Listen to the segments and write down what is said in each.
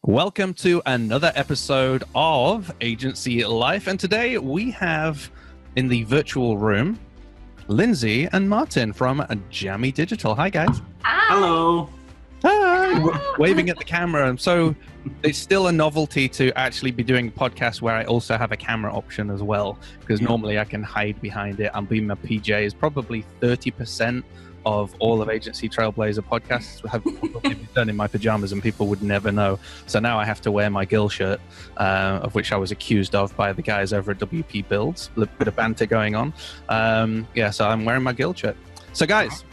Welcome to another episode of Agency Life, and today we have in the virtual room Lyndsay and Martin from Jammy Digital. Hi guys. Hi. Hello. Hi. Waving at the camera. So it's still a novelty to actually be doing podcasts where I also have a camera option as well, because normally I can hide behind it. I'm being my PJs. Probably 30% of all of Agency Trailblazer podcasts have probably been done in my pajamas, and people would never know. So now I have to wear my gill shirt, of which I was accused of by the guys over at WP Builds. A bit of banter going on. So I'm wearing my gill shirt. So guys,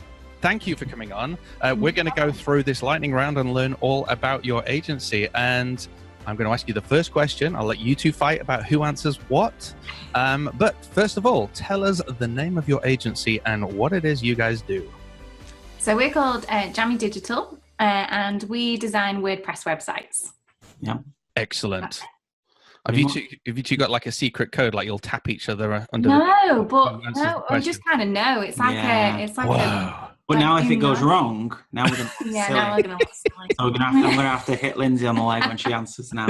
thank you for coming on. We're going to go through this lightning round and learn all about your agency. And I'm going to ask you the first question. I'll let you two fight about who answers what. But first of all, tell us the name of your agency and what it is you guys do. So we're called Jammy Digital, and we design WordPress websites. Yeah. Excellent. Have you two got like a secret code, like you'll tap each other under we just kind of know. It's like But now if it goes wrong, now we're going to now we're going to So I'm going to have to hit Lyndsay on the leg when she answers now.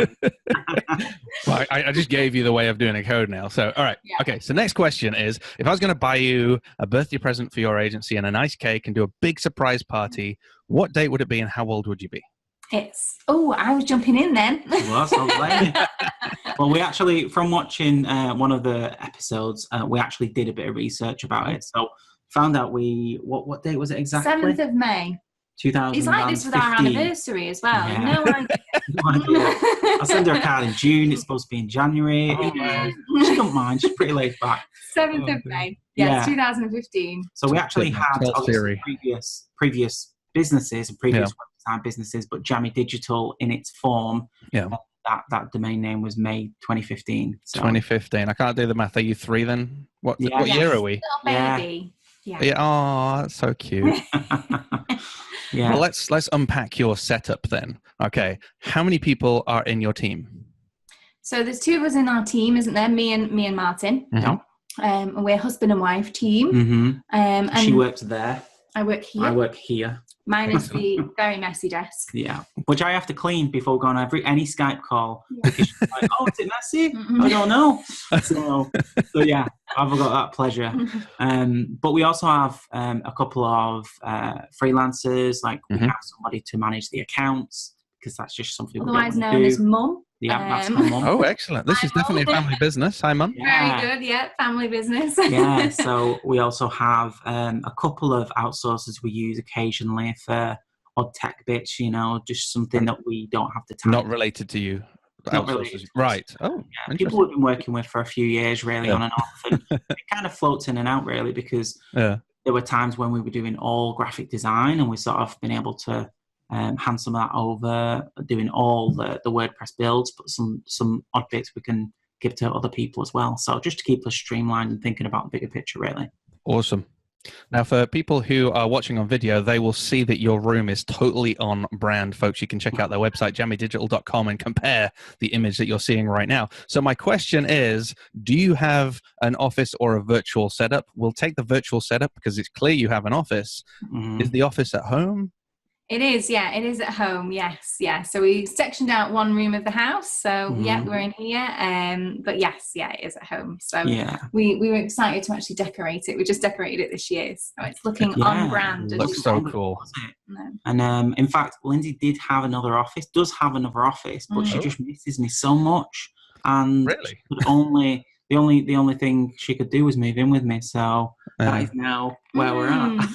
Well, I just gave you the way of doing a code now. So, all right. Yeah. Okay. So next question is, if I was going to buy you a birthday present for your agency and a nice cake and do a big surprise party, what date would it be and how old would you be? I was jumping in then. Well, we actually, from watching one of the episodes, we actually did a bit of research about it. So found out what date was it exactly? 7th of May. 2015. It's like this with our anniversary as well. Yeah. No idea. I'll send her a card in June. It's supposed to be in January. She don't mind. She's pretty laid back. 7th of May. Yeah, 2015. So we actually had previous businesses and previous website businesses, but Jammy Digital in its form, that domain name was May 2015. So. 2015. I can't do the math. Are you 3 then? What year are we? Little baby. Yeah. Oh, that's so cute. Yeah. Well, let's unpack your setup then. Okay. How many people are in your team? So there's 2 of us in our team, isn't there? Me and Martin. Mm-hmm. And we're husband and wife team. Mm-hmm. And she works there. I work here. I work here. Mine is the very messy desk. Yeah, which I have to clean before going on any Skype call. Because she's like, is it messy? Mm-hmm. I don't know. So yeah, I've got that pleasure. But we also have a couple of freelancers. Like we have somebody to manage the accounts because that's just something. Otherwise known as mum. Yeah, that's my mum. Oh, excellent. This is definitely a family business. Hi, mum. Yeah. Very good, yeah. Family business. Yeah, so we also have a couple of outsourcers we use occasionally for odd tech bits, just something that we don't have the time. Not related to you. Not related. Right. Oh, yeah. People we've been working with for a few years, really, on and off. And it kind of floats in and out, really, because there were times when we were doing all graphic design and we sort of been able to hand some of that over, doing all the WordPress builds, but some odd bits we can give to other people as well. So just to keep us streamlined and thinking about the bigger picture, really. Awesome. Now, for people who are watching on video, they will see that your room is totally on brand, folks. You can check out their website, jammydigital.com, and compare the image that you're seeing right now. So my question is, do you have an office or a virtual setup? We'll take the virtual setup because it's clear you have an office. Mm-hmm. Is the office at home? It is, yeah. It is at home, yes, yeah. So we sectioned out one room of the house. So, we're in here. But yes, it is at home. So we were excited to actually decorate it. We just decorated it this year. So it's looking on brand. It looks so cool. And in fact, Lyndsay does have another office, but she just misses me so much. And really? the only thing she could do was move in with me. So that is now where we're at.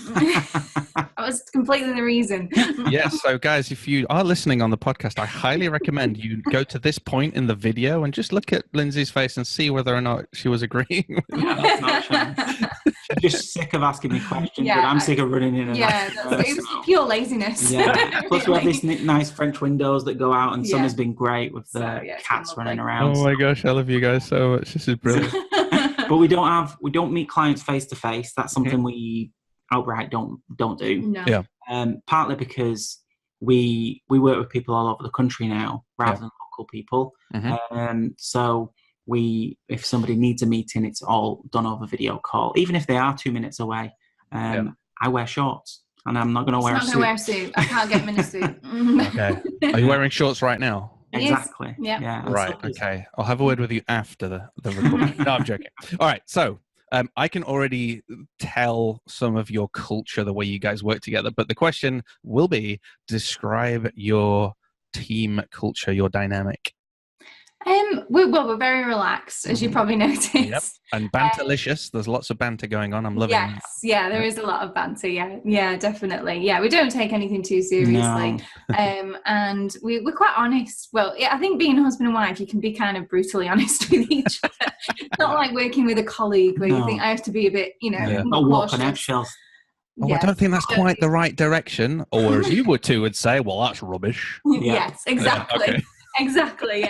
That was completely the reason. Yes. So guys, if you are listening on the podcast, I highly recommend you go to this point in the video and just look at Lyndsay's face and see whether or not she was agreeing. That's not true. She's just sick of asking me questions, but I'm sick of running in and out. It's pure laziness. Yeah. Plus we have these nice French windows that go out, and summer's been great with the cats running around. Oh my gosh, I love you guys so much. This is brilliant. But we don't meet clients face to face. That's something we outright don't do. No. Yeah. Partly because we work with people all over the country now rather than local people. So if somebody needs a meeting, it's all done over video call. Even if they are 2 minutes away, I wear shorts. And I'm not going to wear a suit. I can't get him in a suit. Okay. Are you wearing shorts right now? Exactly. Yeah. Right. Okay. I'll have a word with you after the recording. No, I'm joking. All right. So I can already tell some of your culture, the way you guys work together. But the question will be, describe your team culture, your dynamic. We're very relaxed, as you probably noticed. Yep. And banterlicious. There's lots of banter going on. I'm loving it. Yeah, there is a lot of banter. Yeah, definitely. Yeah, we don't take anything too seriously. No. And we're quite honest. Well, I think being a husband and wife, you can be kind of brutally honest with each other. It's not like working with a colleague where you think I have to be a bit, not walk on eggshells. Oh, I don't think that's quite the right direction. Or as you would say, well, that's rubbish. Yes, exactly. Okay. Exactly,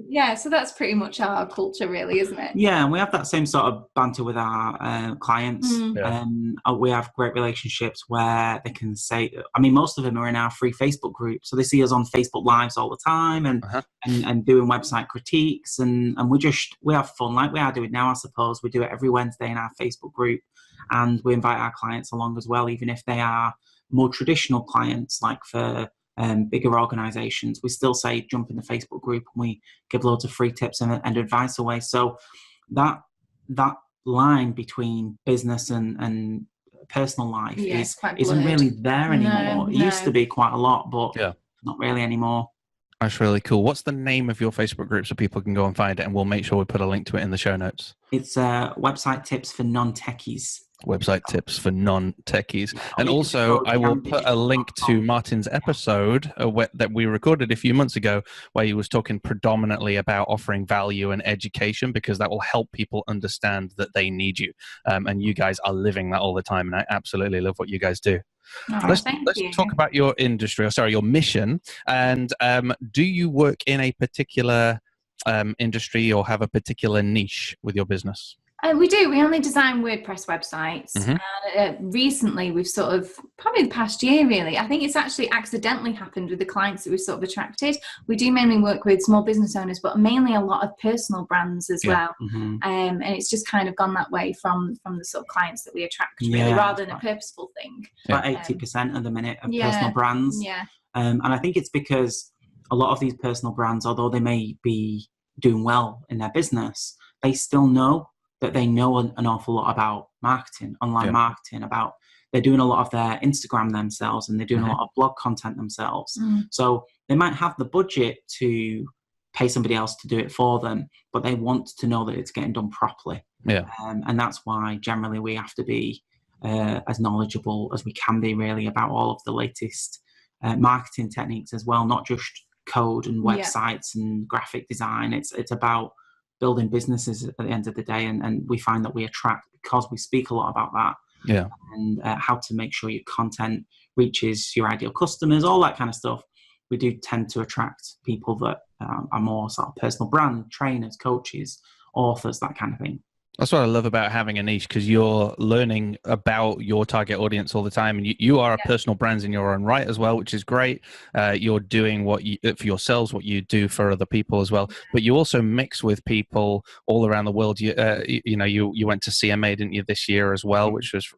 yeah. So that's pretty much our culture, really, isn't it? Yeah, and we have that same sort of banter with our clients. We have great relationships where they can say, I mean, most of them are in our free Facebook group, so they see us on Facebook Lives all the time and doing website critiques, and we have fun like we are doing now, I suppose. We do it every Wednesday in our Facebook group, and we invite our clients along as well, even if they are more traditional clients, like for bigger organizations. We still say jump in the Facebook group, and we give loads of free tips and advice away. So that line between business and personal life isn't really there anymore. It used to be quite a lot, but not really anymore. That's really cool. What's the name of your Facebook group so people can go and find it, and we'll make sure we put a link to it in the show notes? It's website tips for non-techies. Website tips for non-techies. And also, I will put a link to Martin's episode that we recorded a few months ago, where he was talking predominantly about offering value and education, because that will help people understand that they need you. And you guys are living that all the time, and I absolutely love what you guys do. Let's talk about your industry, your mission. And do you work in a particular industry or have a particular niche with your business? We do. We only design WordPress websites. And recently, we've sort of, probably the past year really, I think it's actually accidentally happened with the clients that we've sort of attracted. We do mainly work with small business owners, but mainly a lot of personal brands as well. And it's just kind of gone that way from the sort of clients that we attract, really, rather than a purposeful thing. About 80% at the minute of personal brands. And I think it's because a lot of these personal brands, although they may be doing well in their business, they still know that they know an awful lot about marketing, online marketing, they're doing a lot of their Instagram themselves, and they're doing a lot of blog content themselves. So they might have the budget to pay somebody else to do it for them, but they want to know that it's getting done properly. And that's why generally we have to be as knowledgeable as we can be, really, about all of the latest marketing techniques as well, not just code and websites and graphic design. It's about building businesses at the end of the day, and we find that we attract, because we speak a lot about that, and how to make sure your content reaches your ideal customers, all that kind of stuff. We do tend to attract people that are more sort of personal brand trainers, coaches, authors, that kind of thing. That's what I love about having a niche, because you're learning about your target audience all the time, and you are a personal brand in your own right as well, which is great. You're doing what you for yourselves, what you do for other people as well, but you also mix with people all around the world. You went to CMA, didn't you, this year as well, which was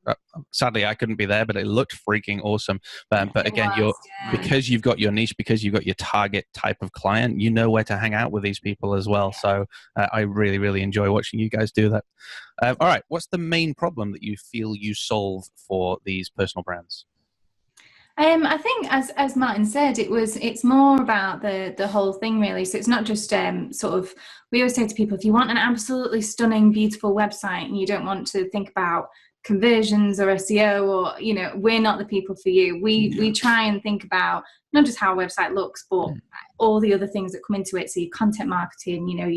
sadly I couldn't be there, but it looked freaking awesome. But again, because you've got your niche, because you've got your target type of client, you know where to hang out with these people as well. So I really, really enjoy watching you guys do that. All right, what's the main problem that you feel you solve for these personal brands? I think, as Martin said, it's more about the whole thing, really. So it's not just sort of, we always say to people, if you want an absolutely stunning, beautiful website and you don't want to think about conversions or SEO, or we're not the people for you. We try and think about not just how a website looks, but all the other things that come into it. So your content marketing, your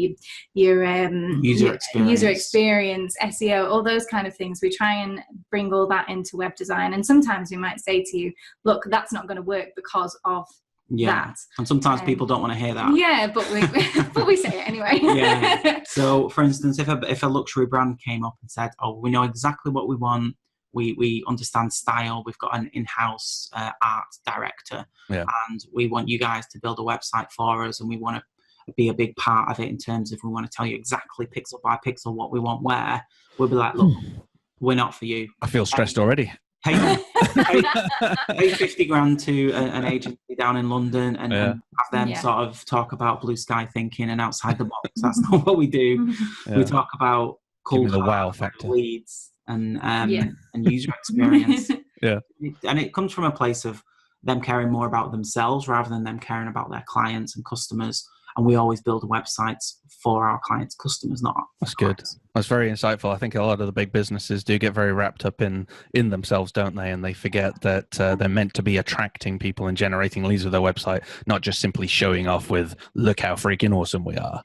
user experience, SEO, all those kind of things. We try and bring all that into web design. And sometimes we might say to you, look, that's not going to work because of that. And sometimes people don't want to hear that. Yeah, but we say it anyway. So, for instance, if a luxury brand came up and said, "Oh, we know exactly what we want. We understand style. We've got an in-house art director, and we want you guys to build a website for us, and we want to be a big part of it in terms of we want to tell you exactly pixel by pixel what we want where." We'll be like, "Look, we're not for you." I feel stressed already. Pay pay 50 grand to an agency down in London and have them sort of talk about blue sky thinking and outside the box. That's not what we do. We talk about cool the wow factor, leads and user experience. And it comes from a place of them caring more about themselves rather than them caring about their clients and customers. And we always build websites for our clients' customers, not That's good. That's very insightful. I think a lot of the big businesses do get very wrapped up in themselves, don't they? And they forget that they're meant to be attracting people and generating leads with their website, not just simply showing off with, look how freaking awesome we are.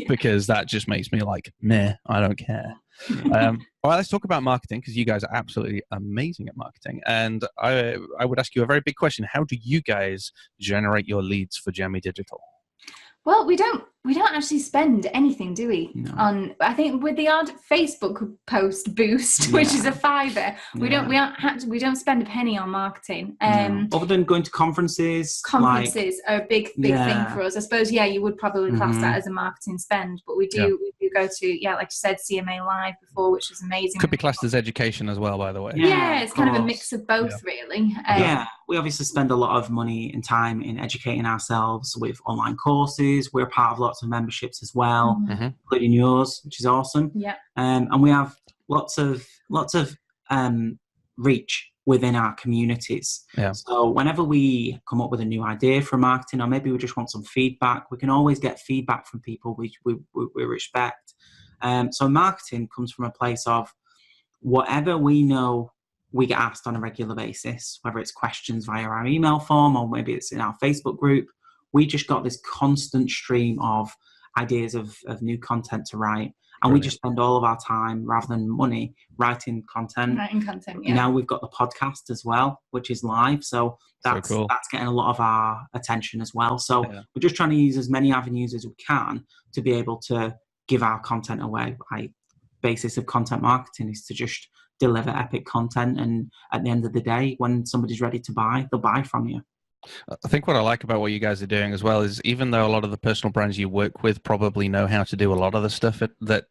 Because that just makes me like, meh, I don't care. All right, let's talk about marketing, because you guys are absolutely amazing at marketing. And I would ask you a very big question. How do you guys generate your leads for Jammy Digital? Well, we don't actually spend anything, do we? No. On, I think, with the odd Facebook post boost, which is a $5, we don't spend a penny on marketing. Other than going to conferences. Conferences are a big thing for us. I suppose, you would probably class that as a marketing spend, but we do go to, like you said, CMA Live before, which was amazing. Could be classed as education as well, by the way. Yeah, it's kind of a mix of both, really. We obviously spend a lot of money and time in educating ourselves with online courses. We're part of lots of memberships as well, including yours, which is awesome. And we have lots of reach within our communities. So whenever we come up with a new idea for marketing, or maybe we just want some feedback, we can always get feedback from people which we respect. So marketing comes from a place of whatever we know we get asked on a regular basis, whether it's questions via our email form or maybe it's in our Facebook group. We just got this constant stream of ideas of new content to write. And we just spend all of our time, rather than money, writing content. Now we've got the podcast as well, which is live. So that's getting a lot of our attention as well. So we're just trying to use as many avenues as we can to be able to give our content away. Basis of content marketing is to just deliver epic content. And at the end of the day, when somebody's ready to buy, they'll buy from you. I think what I like about what you guys are doing as well is, even though a lot of the personal brands you work with probably know how to do a lot of the stuff that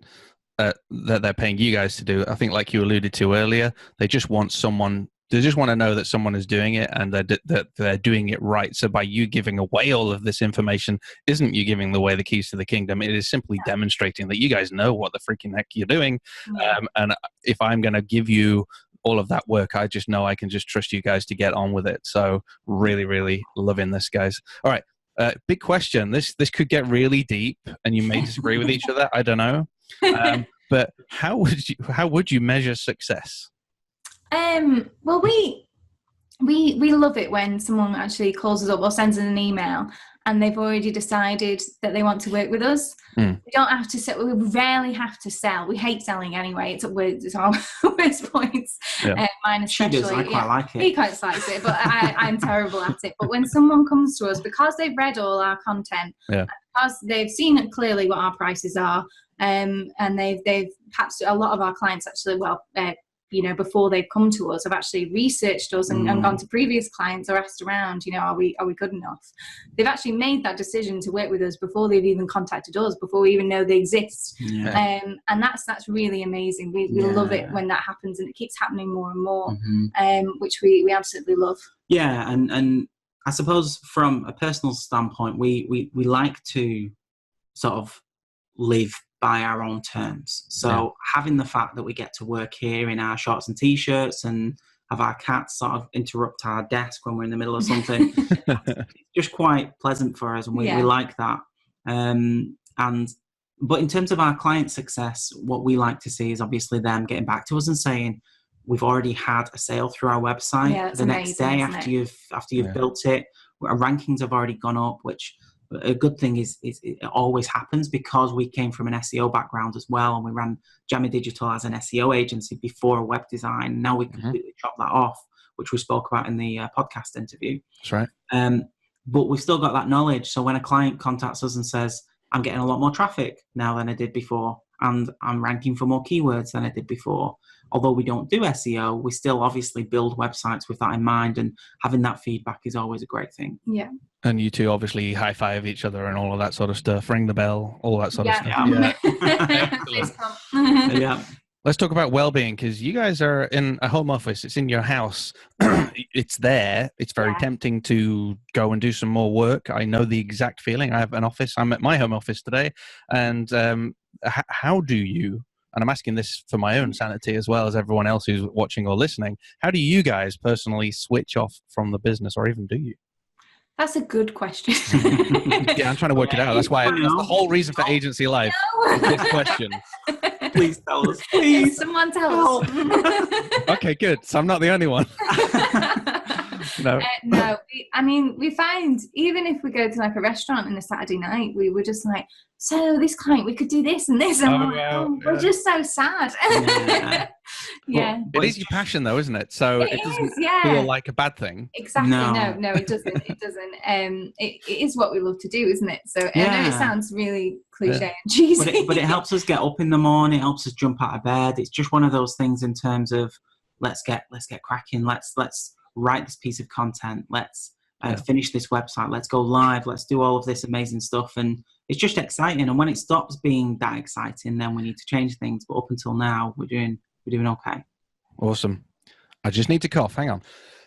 they're paying you guys to do, I think, like you alluded to earlier, they just want someone. They just want to know that someone is doing it and that they're doing it right. So by you giving away all of this information, isn't you giving away the keys to the kingdom? It is simply demonstrating that you guys know what the freaking heck you're doing. And if I'm going to give you all of that work, I just know I can just trust you guys to get on with it. So really, really loving this, guys. All right. Big question. This could get really deep and you may disagree with each other. I don't know. But how would you measure success? Well, we love it when someone actually calls us up or sends us an email and they've already decided that they want to work with us. We don't have to sell. We rarely have to sell. We hate selling anyway. It's our worst points. Mine especially. She does. I quite like it. He quite likes it, but I'm terrible at it. But when someone comes to us, because they've read all our content, because they've seen clearly what our prices are, and they've perhaps, a lot of our clients actually, before they've come to us, have actually researched us and gone to previous clients or asked around, are we good enough? They've actually made that decision to work with us before they've even contacted us, before we even know they exist. And that's really amazing. We love it when that happens, and it keeps happening more and more, which we absolutely love. Yeah, and I suppose from a personal standpoint, we like to sort of live by our own terms. So having the fact that we get to work here in our shorts and t-shirts and have our cats sort of interrupt our desk when we're in the middle of something, it's just quite pleasant for us, and we like that. But in terms of our client success, what we like to see is obviously them getting back to us and saying, we've already had a sale through our website the next day after you've built it. Our rankings have already gone up, which a good thing is it always happens because we came from an SEO background as well, and we ran Jammy Digital as an SEO agency before a web design. Now we completely chopped that off, which we spoke about in the podcast interview. That's right. But we've still got that knowledge. So when a client contacts us and says, I'm getting a lot more traffic now than I did before, and I'm ranking for more keywords than I did before, although we don't do SEO, we still obviously build websites with that in mind, and having that feedback is always a great thing. Yeah. And you two obviously high five each other and all of that sort of stuff, ring the bell, all that sort of stuff. Let's talk about well-being, because you guys are in a home office. It's in your house. It's there. It's very tempting to go and do some more work. I know the exact feeling. I have an office. I'm at my home office today. And how do you, and I'm asking this for my own sanity as well as everyone else who's watching or listening, how do you guys personally switch off from the business, or even do you? That's a good question. Yeah, I'm trying to work it out. That's why that's the whole reason for Agency Life. This question. Please tell us. Please. Someone tell us. Okay, good. So I'm not the only one. No. No. I mean, we find even if we go to like a restaurant on a Saturday night, we were just like, so this client, we could do this and this. And we're just so sad. Yeah. It is your passion though, isn't it? So it doesn't feel like a bad thing. Exactly. No, it doesn't. It doesn't. It is what we love to do, isn't it? So I know it sounds really cliche and cheesy. But it helps us get up in the morning. It helps us jump out of bed. It's just one of those things in terms of let's get cracking. Let's write this piece of content. Let's finish this website. Let's go live. Let's do all of this amazing stuff. And it's just exciting. And when it stops being that exciting, then we need to change things. But up until now, we're doing okay. Awesome. I just need to cough. Hang on.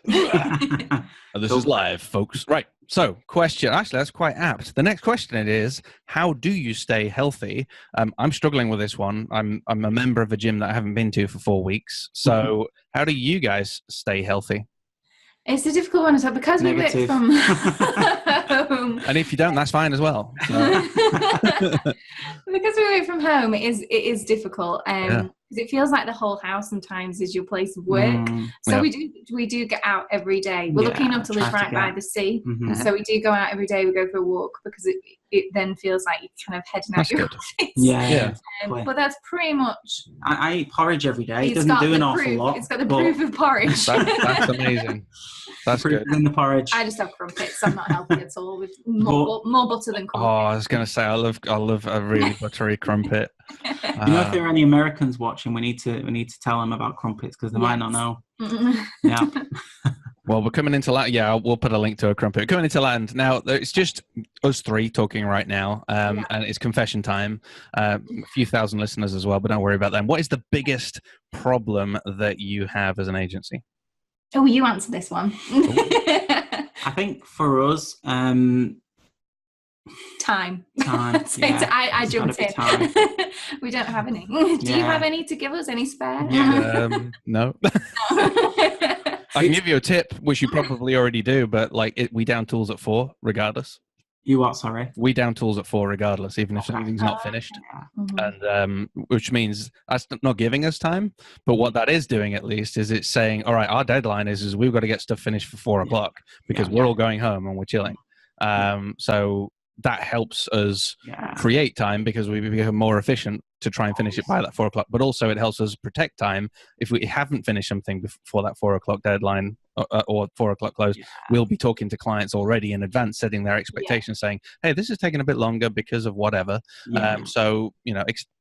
This is live, folks. Right. So, question. Actually, that's quite apt. The next question is, how do you stay healthy? I'm struggling with this one. I'm a member of a gym that I haven't been to for 4 weeks. So, how do you guys stay healthy? It's a difficult one. So because Negative. we work from home, and if you don't, that's fine as well. So. Because we work from home, it is difficult. Because it feels like the whole house sometimes is your place of work. So we do get out every day. We're lucky enough to live right by the sea, so we do go out every day. We go for a walk because it then feels like you're kind of heading out your office. But that's pretty much. I eat porridge every day. It doesn't do an awful lot. It's got the proof of porridge. That's amazing. That's good. In the porridge. I just have crumpets. I'm not healthy at all. With more butter than crumpets. Oh, I was going to say I love a really buttery crumpet. You know, if there are any Americans watching, we need to tell them about crumpets because they might not know. Yeah. Well, we're coming into land. Yeah, we'll put a link to a crumpet. Coming into land now. It's just us three talking right now, and it's confession time. A few thousand listeners as well, but don't worry about them. What is the biggest problem that you have as an agency? Oh, you answer this one. I think for us, time. So I jumped in. We don't have any. Do you have any to give us? Any spare? No. I can give you a tip, which you probably already do, but we down tools at 4 regardless. You what? Sorry. We down tools at 4 regardless, even if something's not finished. And which means that's not giving us time. But what that is doing, at least, is it's saying, all right, our deadline is we've got to get stuff finished for 4 o'clock because we're all going home and we're chilling. So that helps us create time because we become more efficient to try and finish it by that 4 o'clock. But also it helps us protect time. If we haven't finished something before that 4 o'clock deadline or 4 o'clock close, we'll be talking to clients already in advance, setting their expectations, saying, hey, this is taking a bit longer because of whatever. So,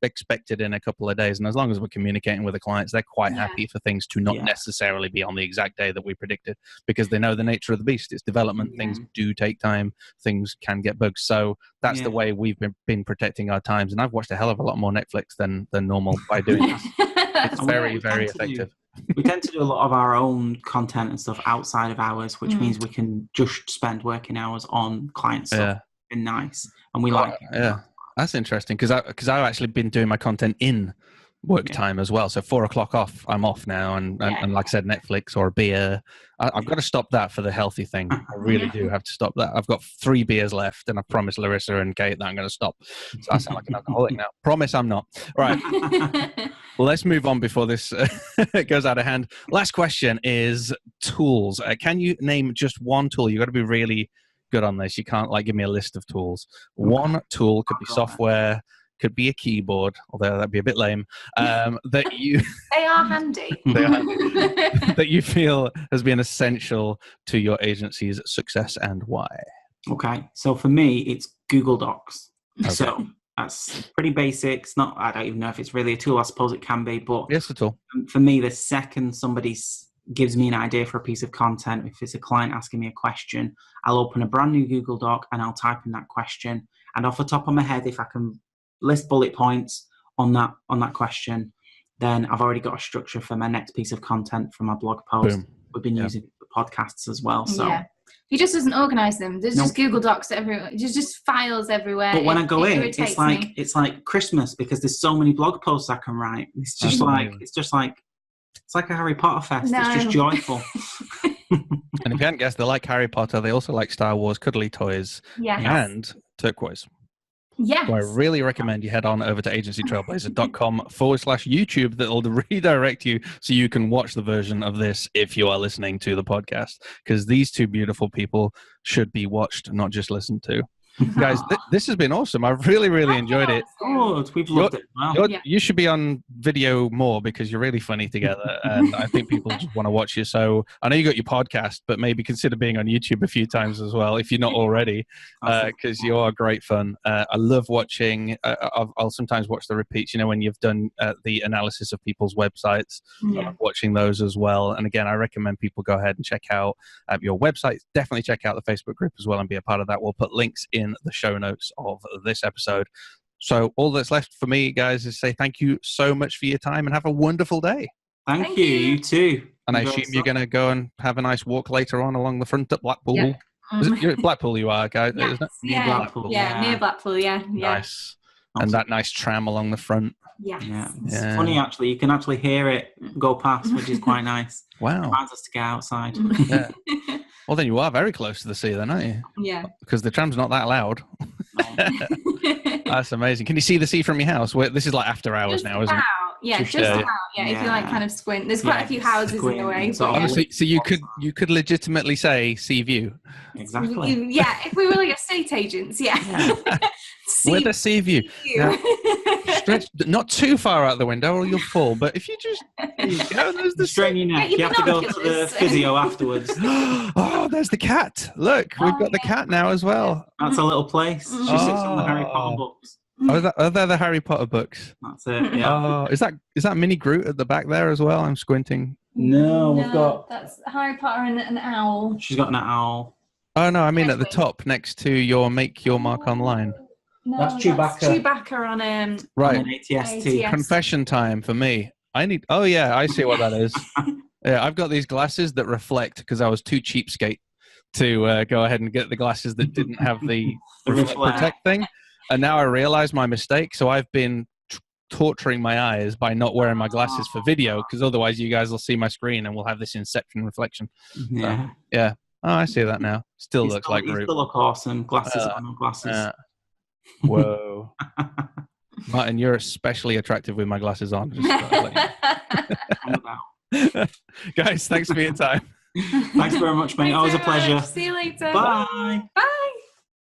expect it in a couple of days. And as long as we're communicating with the clients, they're quite happy for things to not necessarily be on the exact day that we predicted because they know the nature of the beast. It's development. Things do take time. Things can get bugs. So that's the way we've been protecting our times. And I've watched a hell of a lot more Netflix than normal by doing this. It's very, very effective. We tend to do a lot of our own content and stuff outside of hours, which means we can just spend working hours on client stuff. It's nice. And we like it. Yeah, that's interesting because I've actually been doing my content in work time as well. So 4 o'clock off, I'm off now. And like I said, Netflix or a beer. I've got to stop that for the healthy thing. I really do have to stop that. I've got 3 beers left and I promised Larissa and Kate that I'm going to stop. So I sound like an alcoholic now. Promise I'm not. All right. Well, let's move on before this goes out of hand. Last question is tools. Can you name just one tool? You've got to be really good on this. You can't give me a list of tools. One tool could be software, could be a keyboard, although that'd be a bit lame, that you... They are handy. That you feel has been essential to your agency's success and why. Okay, so for me, it's Google Docs. Okay. So that's pretty basic. I don't even know if it's really a tool. I suppose it can be, but yes, a tool. For me, the second somebody gives me an idea for a piece of content, if it's a client asking me a question, I'll open a brand new Google Doc and I'll type in that question. And off the top of my head, if I can list bullet points on that question, then I've already got a structure for my next piece of content for my blog post. Boom. We've been using the podcasts as well. So he just doesn't organise them. There's just Google Docs everywhere. There's just files everywhere. But when I go in, it's like Christmas because there's so many blog posts I can write. It's just it's like a Harry Potter fest. No. It's just joyful. And if you hadn't guessed, they like Harry Potter. They also like Star Wars, cuddly toys, and turquoise. Yes. So I really recommend you head on over to agencytrailblazer.com/YouTube. That'll redirect you so you can watch the version of this if you are listening to the podcast, because these two beautiful people should be watched, not just listened to. Guys, this has been awesome. I've really enjoyed it. Good. We've loved it. Wow. You should be on video more because you're really funny together, and I think people just want to watch you. So I know you got your podcast, but maybe consider being on YouTube a few times as well if you're not already, because you are great fun. I love watching. I'll sometimes watch the repeats. You know, when you've done the analysis of people's websites, I'm watching those as well. And again, I recommend people go ahead and check out your website. Definitely check out the Facebook group as well and be a part of that. We'll put links in the show notes of this episode. So all that's left for me, guys, is say thank you so much for your time and have a wonderful day. Thank you. You too. And I assume you're going to go and have a nice walk later on along the front at Blackpool. Yeah. You're at Blackpool you are, guys, isn't it? Near Blackpool. Near Blackpool, Nice. And that nice tram along the front. It's funny, actually. You can actually hear it go past, which is quite nice. Wow. It reminds us to get outside. Yeah. Well, then you are very close to the sea then, aren't you? Yeah. Because the tram's not that loud. That's amazing. Can you see the sea from your house? This is like after hours now, isn't it? Yeah, just about. Yeah, if you like kind of squint. There's quite a few houses in the way. Honestly, so you could legitimately say sea view. Exactly. Yeah, if we were like estate agents, With a sea view. Now, stretch not too far out the window or you'll fall, but if you just there's the strain your neck. You have to go to the physio afterwards. Oh, there's the cat. Look, we've got the cat now as well. That's a little place. She sits on the Harry Potter books. Are there the Harry Potter books? That's it. Yeah. Is that Minnie Groot at the back there as well? I'm squinting. No, we've got. That's Harry Potter and an owl. She's got an owl. Oh no, I mean at the top next to your Make Your Mark Online. No, that's Chewbacca. Chewbacca on right. On an ATST. Confession time for me. Oh yeah, I see what that is. Yeah, I've got these glasses that reflect because I was too cheapskate to go ahead and get the glasses that didn't have the protect thing. And now I realize my mistake. So I've been torturing my eyes by not wearing my glasses for video because otherwise you guys will see my screen and we'll have this inception reflection. Yeah. So, yeah. Oh, I see that now. Still looks like Groot. Still look awesome. Glasses on glasses. Whoa. Martin, you're especially attractive with my glasses on. Guys, thanks for your time. Thanks very much, mate. Always a pleasure. See you later. Bye. Bye.